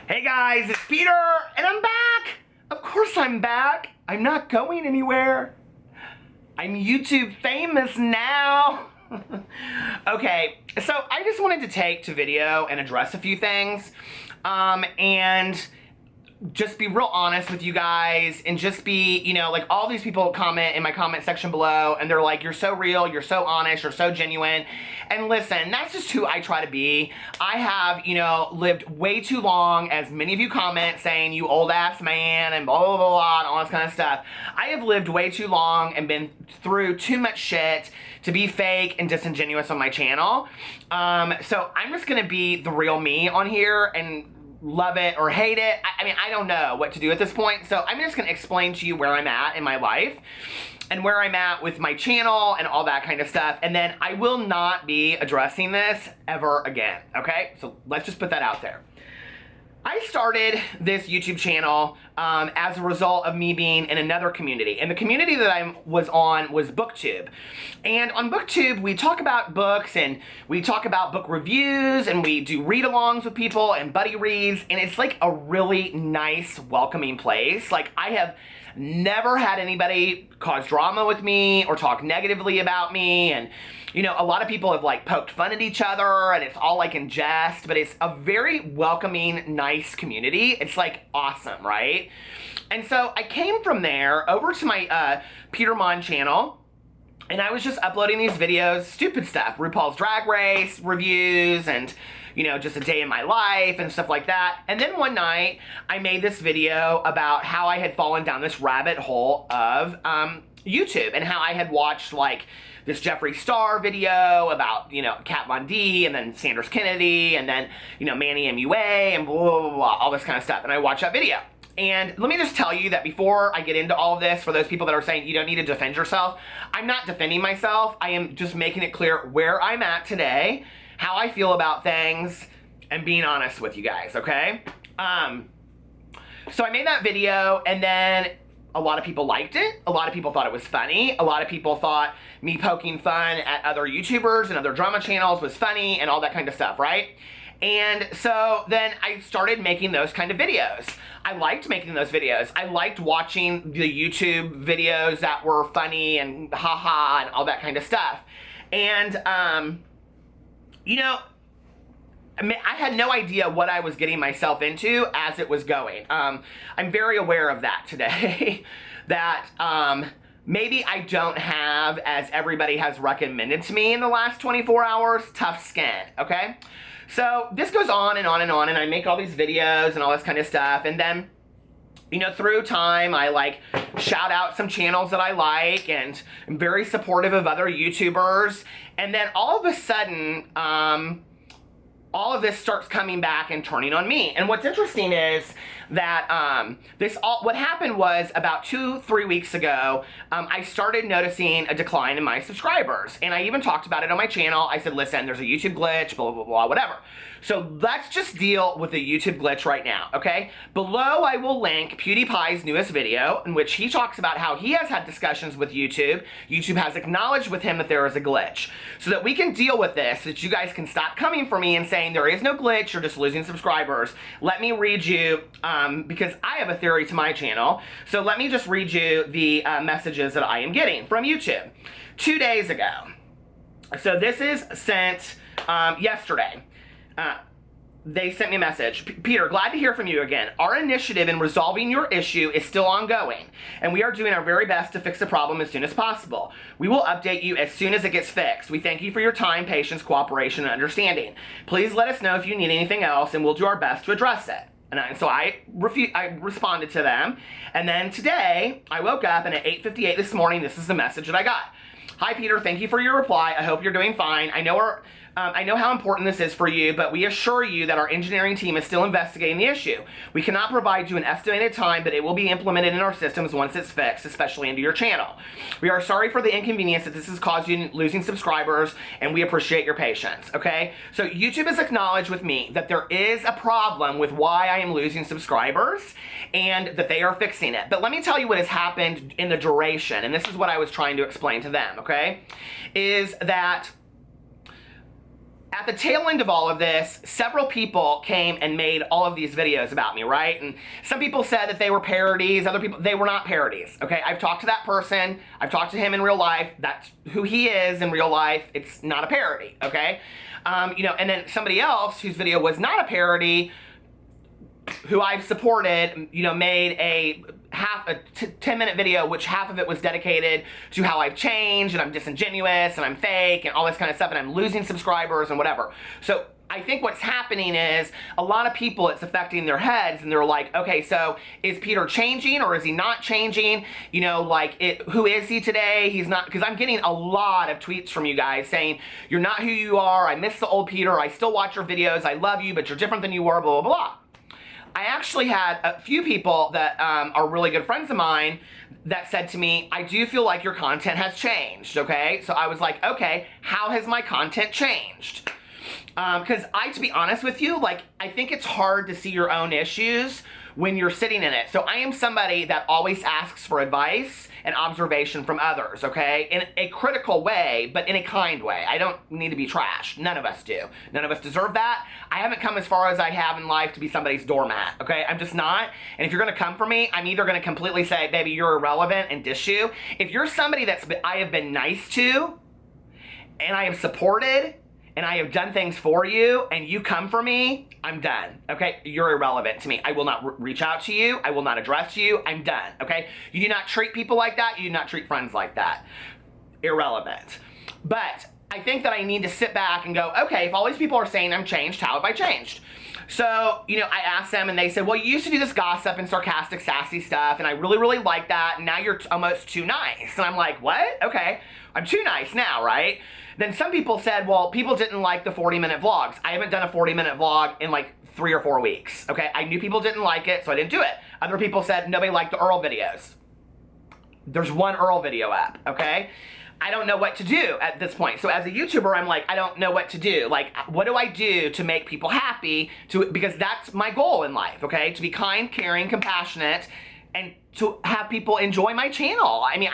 Hey guys, it's Peter, and I'm back! Of course I'm back. I'm not going anywhere. I'm YouTube famous now. Okay, so I just wanted to take to video and address a few things, and just be real honest with you guys, and just be, you know, like all these people comment in my comment section below, and they're like, you're so real, you're so honest, you're so genuine. And listen, that's just who I try to be. I have, you know, lived way too long, as many of you comment saying, you old ass man, and blah, blah, blah, blah, and all this kind of stuff. I have lived way too long and been through too much shit to be fake and disingenuous on my channel. So I'm just gonna be the real me on here, and love it or hate it. I mean, I don't know what to do at this point, so I'm just gonna explain to you where I'm at in my life and where I'm at with my channel and all that kind of stuff, and then I will not be addressing this ever again, okay? So let's just put that out there. I started this YouTube channel as a result of me being in another community. And the community that I was on was booktube. And on booktube, we talk about books, and we talk about book reviews, and we do read-alongs with people and buddy reads. And it's like a really nice, welcoming place. Like, I have never had anybody cause drama with me or talk negatively about me. And you know, a lot of people have like poked fun at each other, and it's all like in jest, but it's a very welcoming, nice community. It's like awesome, right? And so I came from there over to my Peter Monn channel, and I was just uploading these videos, stupid stuff, RuPaul's Drag Race reviews, and you know, just a day in my life and stuff like that. And then one night I made this video about how I had fallen down this rabbit hole of YouTube, and how I had watched like this Jeffree Star video about, you know, Kat Von D, and then Sanders Kennedy, and then, you know, Manny MUA, and blah, blah, blah, blah, all this kind of stuff. And I watched that video. And let me just tell you that before I get into all of this, for those people that are saying you don't need to defend yourself, I'm not defending myself. I am just making it clear where I'm at today, how I feel about things, and being honest with you guys, okay? So I made that video, and then a lot of people liked it. A lot of people thought it was funny. A lot of people thought me poking fun at other YouTubers and other drama channels was funny, and all that kind of stuff, right? And so then I started making those kind of videos. I liked making those videos. I liked watching the YouTube videos that were funny and haha and all that kind of stuff. And, you know, I mean, I had no idea what I was getting myself into as it was going. I'm very aware of that today, that maybe I don't have, as everybody has recommended to me in the last 24 hours, tough skin, okay? So this goes on and on and on, and I make all these videos and all this kind of stuff, and then, you know, through time, I like shout out some channels that I like, and I'm very supportive of other YouTubers, and then all of a sudden, all of this starts coming back and turning on me. And what's interesting is that what happened was about 2-3 weeks ago, I started noticing a decline in my subscribers. And I even talked about it on my channel. I said, listen, there's a YouTube glitch, blah, blah, blah, whatever. So let's just deal with the YouTube glitch right now, okay? Below, I will link PewDiePie's newest video, in which he talks about how he has had discussions with YouTube. YouTube has acknowledged with him that there is a glitch. So that we can deal with this, so that you guys can stop coming for me and saying there is no glitch, you're just losing subscribers. Let me read you, because I have a theory to my channel, so let me just read you the messages that I am getting from YouTube 2 days ago. So this is sent yesterday. They sent me a message. Peter, glad to hear from you again. Our initiative in resolving your issue is still ongoing, and we are doing our very best to fix the problem as soon as possible. We will update you as soon as it gets fixed. We thank you for your time, patience, cooperation, and understanding. Please let us know if you need anything else, and we'll do our best to address it. And so I responded to them, and then today, I woke up, and at 8:58 this morning, this is the message that I got. Hi, Peter, thank you for your reply. I hope you're doing fine. I know how important this is for you, but we assure you that our engineering team is still investigating the issue. We cannot provide you an estimated time, but it will be implemented in our systems once it's fixed, especially into your channel. We are sorry for the inconvenience that this has caused you losing subscribers, and we appreciate your patience, okay? So YouTube has acknowledged with me that there is a problem with why I am losing subscribers, and that they are fixing it. But let me tell you what has happened in the duration, and this is what I was trying to explain to them, okay? Is that at the tail end of all of this, several people came and made all of these videos about me, right? And some people said that they were parodies, other people, they were not parodies, okay? I've talked to that person, I've talked to him in real life, that's who he is in real life, it's not a parody, okay? You know, and then somebody else whose video was not a parody, who I've supported, you know, made a 10-minute video, which half of it was dedicated to how I've changed and I'm disingenuous and I'm fake and all this kind of stuff and I'm losing subscribers and whatever. So I think what's happening is a lot of people, it's affecting their heads and they're like, okay, so is Peter changing or is he not changing? You know, like, who is he today? He's not, because I'm getting a lot of tweets from you guys saying, you're not who you are, I miss the old Peter, I still watch your videos, I love you, but you're different than you were, blah, blah, blah. I actually had a few people that are really good friends of mine that said to me, I do feel like your content has changed, okay? So I was like, okay, how has my content changed? Because to be honest with you, like, I think it's hard to see your own issues when you're sitting in it. So I am somebody that always asks for advice and observation from others, okay? In a critical way, but in a kind way. I don't need to be trashed. None of us do. None of us deserve that. I haven't come as far as I have in life to be somebody's doormat, okay? I'm just not. And if you're gonna come for me, I'm either gonna completely say, baby, you're irrelevant and dish you. If you're somebody I have been nice to, and I have supported, and I have done things for you, and you come for me, I'm done, okay? You're irrelevant to me. I will not reach out to you. I will not address you. I'm done, okay? You do not treat people like that. You do not treat friends like that. Irrelevant. But I think that I need to sit back and go, okay, if all these people are saying I'm changed, how have I changed? So, you know, I asked them and they said, well, you used to do this gossip and sarcastic, sassy stuff, and I really, really like that, and now you're almost too nice. And I'm like, what? Okay, I'm too nice now, right? Then some people said, well, people didn't like the 40-minute vlogs. I haven't done a 40-minute vlog in like 3 or 4 weeks, okay? I knew people didn't like it, so I didn't do it. Other people said nobody liked the Earl videos. There's one Earl video up, okay? I don't know what to do at this point. So as a YouTuber, I'm like, I don't know what to do. Like, what do I do to make people happy? Because that's my goal in life, okay? To be kind, caring, compassionate, and to have people enjoy my channel. I mean,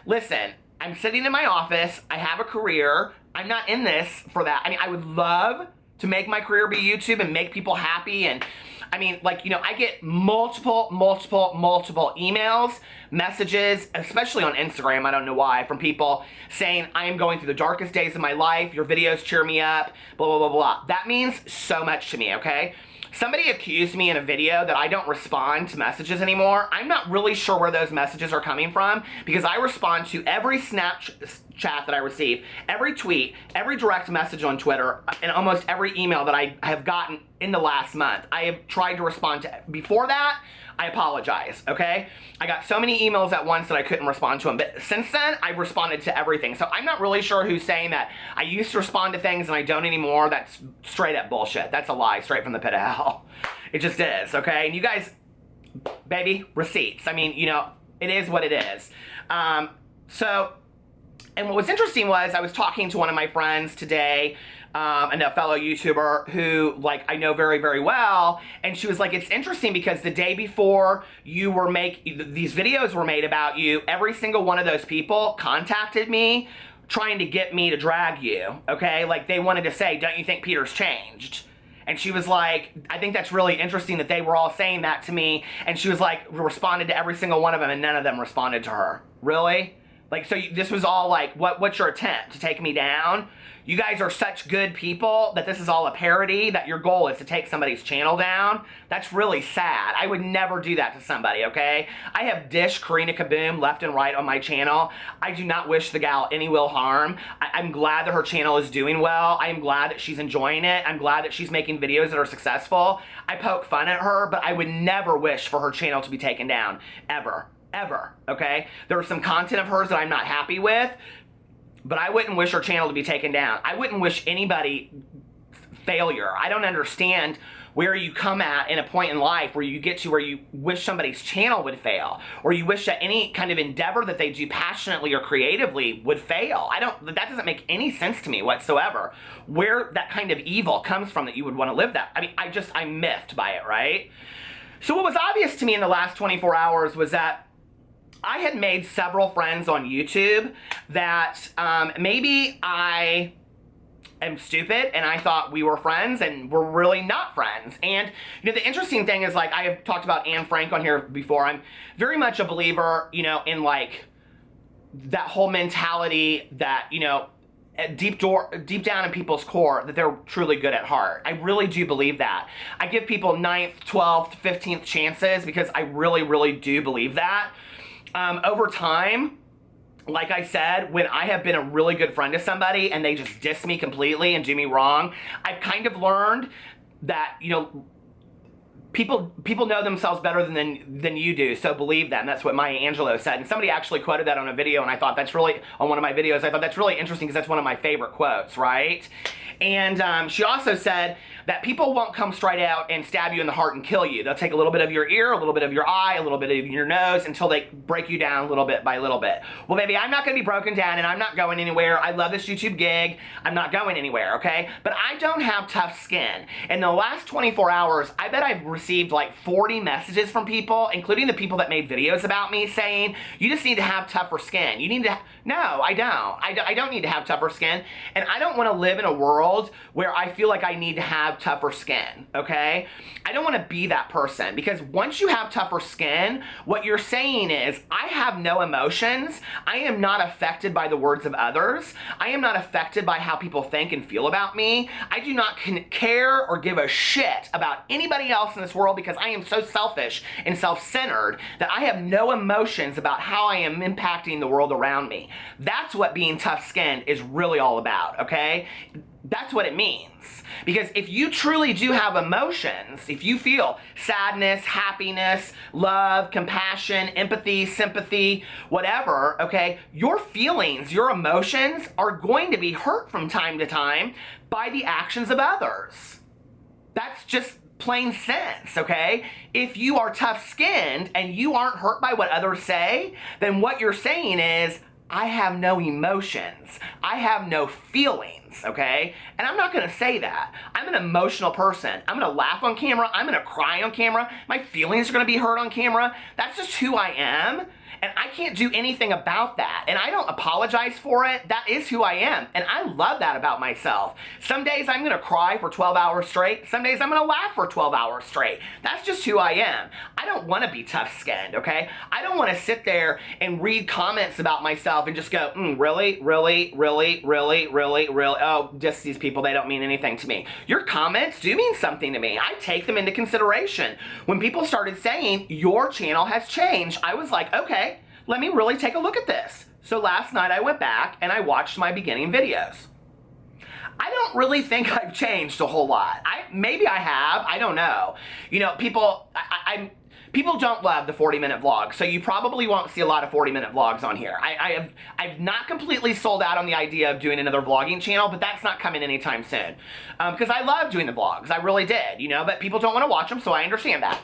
listen, I'm sitting in my office, I have a career, I'm not in this for that. I mean, I would love to make my career be YouTube and make people happy, and I mean, like, you know, I get multiple emails, messages, especially on Instagram, I don't know why, from people saying, I am going through the darkest days of my life, your videos cheer me up, blah, blah, blah, blah. That means so much to me, okay? Somebody accused me in a video that I don't respond to messages anymore. I'm not really sure where those messages are coming from because I respond to every Snapchat that I receive, every tweet, every direct message on Twitter, and almost every email that I have gotten in the last month. I have tried to respond to. Before that, I apologize, okay? I got so many emails at once that I couldn't respond to them, but since then, I've responded to everything. So I'm not really sure who's saying that I used to respond to things and I don't anymore. That's straight up bullshit. That's a lie, straight from the pit of hell. It just is, okay? And you guys, baby, receipts. I mean, you know, it is what it is. And what was interesting was I was talking to one of my friends today, and a fellow YouTuber who, like, I know very, very well, and she was like, it's interesting because the day before these videos were made about you, every single one of those people contacted me trying to get me to drag you, okay? Like, they wanted to say, don't you think Peter's changed? And she was like, I think that's really interesting that they were all saying that to me, and she was like, responded to every single one of them, and none of them responded to her. Really? Like, so this was all like, what's your attempt to take me down? You guys are such good people that this is all a parody, that your goal is to take somebody's channel down. That's really sad. I would never do that to somebody, okay? I have dished Karina Kaboom left and right on my channel. I do not wish the gal any will harm. I'm glad that her channel is doing well. I am glad that she's enjoying it. I'm glad that she's making videos that are successful. I poke fun at her, but I would never wish for her channel to be taken down, ever. Ever, okay? There was some content of hers that I'm not happy with, but I wouldn't wish her channel to be taken down. I wouldn't wish anybody failure. I don't understand where you come at in a point in life where you get to where you wish somebody's channel would fail, or you wish that any kind of endeavor that they do passionately or creatively would fail. That doesn't make any sense to me whatsoever. Where that kind of evil comes from that you would want to live that. I mean, I'm miffed by it, right? So what was obvious to me in the last 24 hours was that I had made several friends on YouTube that maybe I am stupid and I thought we were friends and we're really not friends. And, you know, the interesting thing is, like, I have talked about Anne Frank on here before. I'm very much a believer, you know, in like that whole mentality that, you know, deep down in people's core, that they're truly good at heart. I really do believe that. I give people 9th, 12th, 15th chances because I really, really do believe that. Over time, like I said, when I have been a really good friend to somebody and they just diss me completely and do me wrong, I've kind of learned that, you know, people know themselves better than you do, so believe them. That's what Maya Angelou said. And somebody actually quoted that on a video, and I thought that's really, on one of my videos, I thought that's really interesting because that's one of my favorite quotes, right? And she also said that people won't come straight out and stab you in the heart and kill you. They'll take a little bit of your ear, a little bit of your eye, a little bit of your nose until they break you down little bit by little bit. Well, baby, I'm not going to be broken down and I'm not going anywhere. I love this YouTube gig. I'm not going anywhere, okay? But I don't have tough skin. In the last 24 hours, I bet I've received like 40 messages from people, including the people that made videos about me, saying, you just need to have tougher skin. You need to... No, I don't. I don't need to have tougher skin. And I don't want to live in a world where I feel like I need to have tougher skin, okay? I don't want to be that person, because once you have tougher skin, what you're saying is, I have no emotions. I am not affected by the words of others. I am not affected by how people think and feel about me. I do not care or give a shit about anybody else in this world because I am so selfish and self-centered that I have no emotions about how I am impacting the world around me. That's what being tough-skinned is really all about, okay? That's what it means. Because if you truly do have emotions, if you feel sadness, happiness, love, compassion, empathy, sympathy, whatever, okay, your feelings, your emotions are going to be hurt from time to time by the actions of others. That's just plain sense, okay? If you are tough-skinned and you aren't hurt by what others say, then what you're saying is, I have no emotions. I have no feelings, okay? And I'm not gonna say that. I'm an emotional person. I'm gonna laugh on camera. I'm gonna cry on camera. My feelings are gonna be hurt on camera. That's just who I am. And I can't do anything about that. And I don't apologize for it. That is who I am. And I love that about myself. Some days I'm gonna cry for 12 hours straight. Some days I'm gonna laugh for 12 hours straight. That's just who I am. I don't wanna be tough-skinned, okay? I don't wanna sit there and read comments about myself and just go, really? Oh, just these people, they don't mean anything to me. Your comments do mean something to me. I take them into consideration. When people started saying, your channel has changed, I was like, okay, let me really take a look at this. So last night I went back and I watched my beginning videos. I don't really think I've changed a whole lot. Maybe I have, I don't know. You know, people don't love the 40-minute vlog, so you probably won't see a lot of 40-minute vlogs on here. I've not completely sold out on the idea of doing another vlogging channel, but that's not coming anytime soon. Because I love doing the vlogs, I really did, you know, but people don't want to watch them, so I understand that.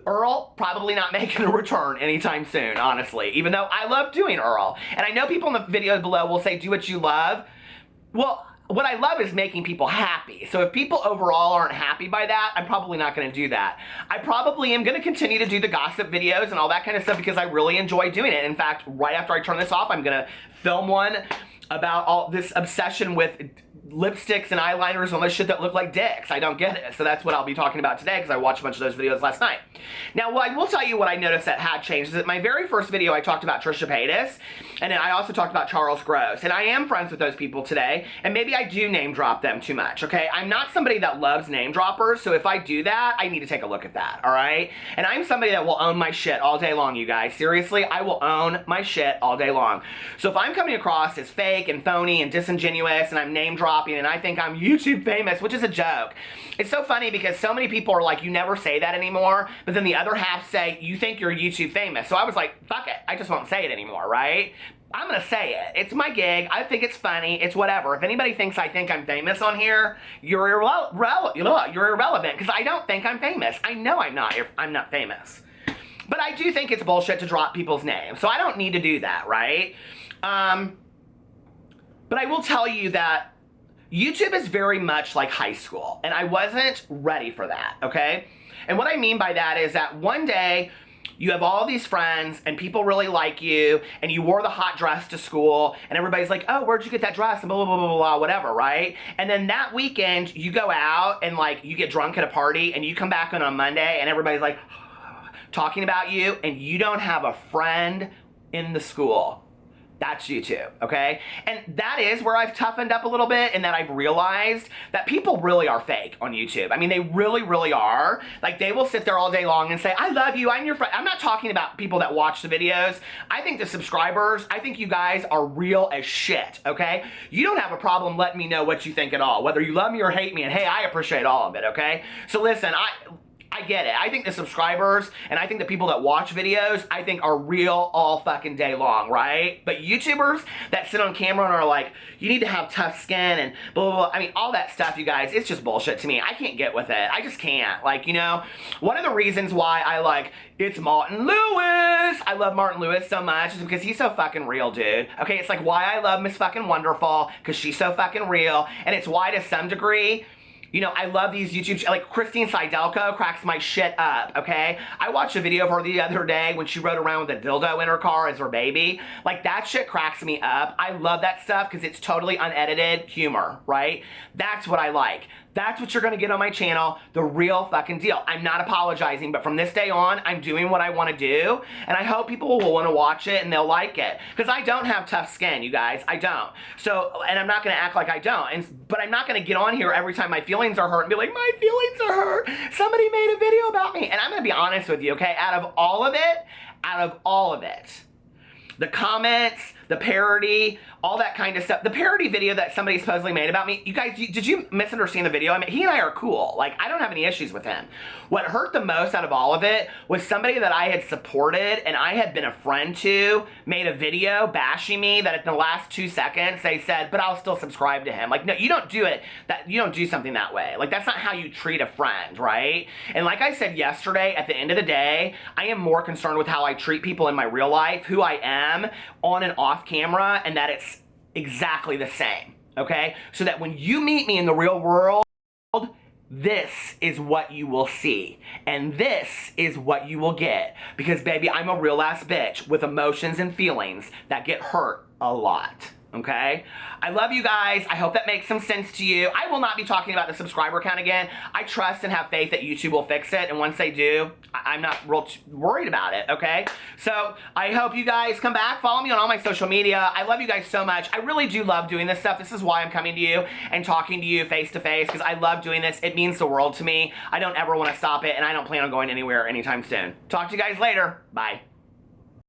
Earl, probably not making a return anytime soon, honestly, even though I love doing Earl. And I know people in the video below will say, do what you love. Well, what I love is making people happy. So if people overall aren't happy by that, I'm probably not going to do that. I probably am going to continue to do the gossip videos and all that kind of stuff because I really enjoy doing it. In fact, right after I turn this off, I'm going to film one about all this obsession with lipsticks and eyeliners and all this shit that look like dicks. I don't get it. So that's what I'll be talking about today because I watched a bunch of those videos last night. Now, I will tell you what I noticed that had changed is that my very first video I talked about Trisha Paytas, and then I also talked about Charles Gross, and I am friends with those people today, and maybe I do name drop them too much, okay? I'm not somebody that loves name droppers, so if I do that, I need to take a look at that, all right? And I'm somebody that will own my shit all day long, you guys. Seriously, I will own my shit all day long. So if I'm coming across as fake and phony and disingenuous and I'm name dropping and I think I'm YouTube famous, which is a joke. It's so funny because so many people are like, you never say that anymore, but then the other half say, you think you're YouTube famous. So I was like, fuck it, I just won't say it anymore, right? I'm gonna say it. It's my gig. I think it's funny. It's whatever. If anybody thinks I think I'm famous on here, you're irrelevant because I don't think I'm famous. I know I'm not famous. But I do think it's bullshit to drop people's names, so I don't need to do that, right? But I will tell you that YouTube is very much like high school, and I wasn't ready for that, okay? And what I mean by that is that one day, you have all these friends and people really like you and you wore the hot dress to school and everybody's like, oh, where'd you get that dress? And blah, blah, blah, blah, blah, whatever, right? And then that weekend you go out and like you get drunk at a party and you come back on a Monday and everybody's like talking about you and you don't have a friend in the school. That's YouTube, okay? And that is where I've toughened up a little bit and that I've realized that people really are fake on YouTube. I mean, they really, really are. Like, they will sit there all day long and say, I love you, I'm your friend. I'm not talking about people that watch the videos. I think the subscribers, I think you guys are real as shit, okay? You don't have a problem letting me know what you think at all, whether you love me or hate me, and hey, I appreciate all of it, okay? So listen, I get it. I think the subscribers and I think the people that watch videos, I think are real all fucking day long, right? But YouTubers that sit on camera and are like, you need to have tough skin and blah, blah, blah. I mean, all that stuff, you guys, it's just bullshit to me. I can't get with it. I just can't. Like, you know, one of the reasons why I like, it's Martin Lewis. I love Martin Lewis so much is because he's so fucking real, dude. Okay, it's like why I love Miss fucking Wonderful, because she's so fucking real. And it's why to some degree, you know, I love these YouTube, like Christine Seidelko cracks my shit up, okay? I watched a video of her the other day when she rode around with a dildo in her car as her baby. Like, that shit cracks me up. I love that stuff because it's totally unedited humor, right? That's what I like. That's what you're gonna get on my channel, the real fucking deal. I'm not apologizing, but from this day on, I'm doing what I wanna do, and I hope people will wanna watch it and they'll like it. Because I don't have tough skin, you guys, I don't. So, and I'm not gonna act like I don't, but I'm not gonna get on here every time my feelings are hurt and be like, my feelings are hurt, somebody made a video about me. And I'm gonna be honest with you, okay? Out of all of it, the comments, the parody, all that kind of stuff. The parody video that somebody supposedly made about me, you guys, did you misunderstand the video? I mean, he and I are cool. Like, I don't have any issues with him. What hurt the most out of all of it was somebody that I had supported and I had been a friend to made a video bashing me that in the last 2 seconds they said, but I'll still subscribe to him. Like, no, you don't do it. You don't do something that way. Like, that's not how you treat a friend, right? And like I said yesterday, at the end of the day, I am more concerned with how I treat people in my real life, who I am on and off camera, and that it's exactly the same, okay? So that when you meet me in the real world, this is what you will see. And this is what you will get. Because, baby, I'm a real ass bitch with emotions and feelings that get hurt a lot. Okay? I love you guys. I hope that makes some sense to you. I will not be talking about the subscriber count again. I trust and have faith that YouTube will fix it. And once they do, I'm not real worried about it. Okay? So I hope you guys come back. Follow me on all my social media. I love you guys so much. I really do love doing this stuff. This is why I'm coming to you and talking to you face to face, because I love doing this. It means the world to me. I don't ever want to stop it, and I don't plan on going anywhere anytime soon. Talk to you guys later. Bye.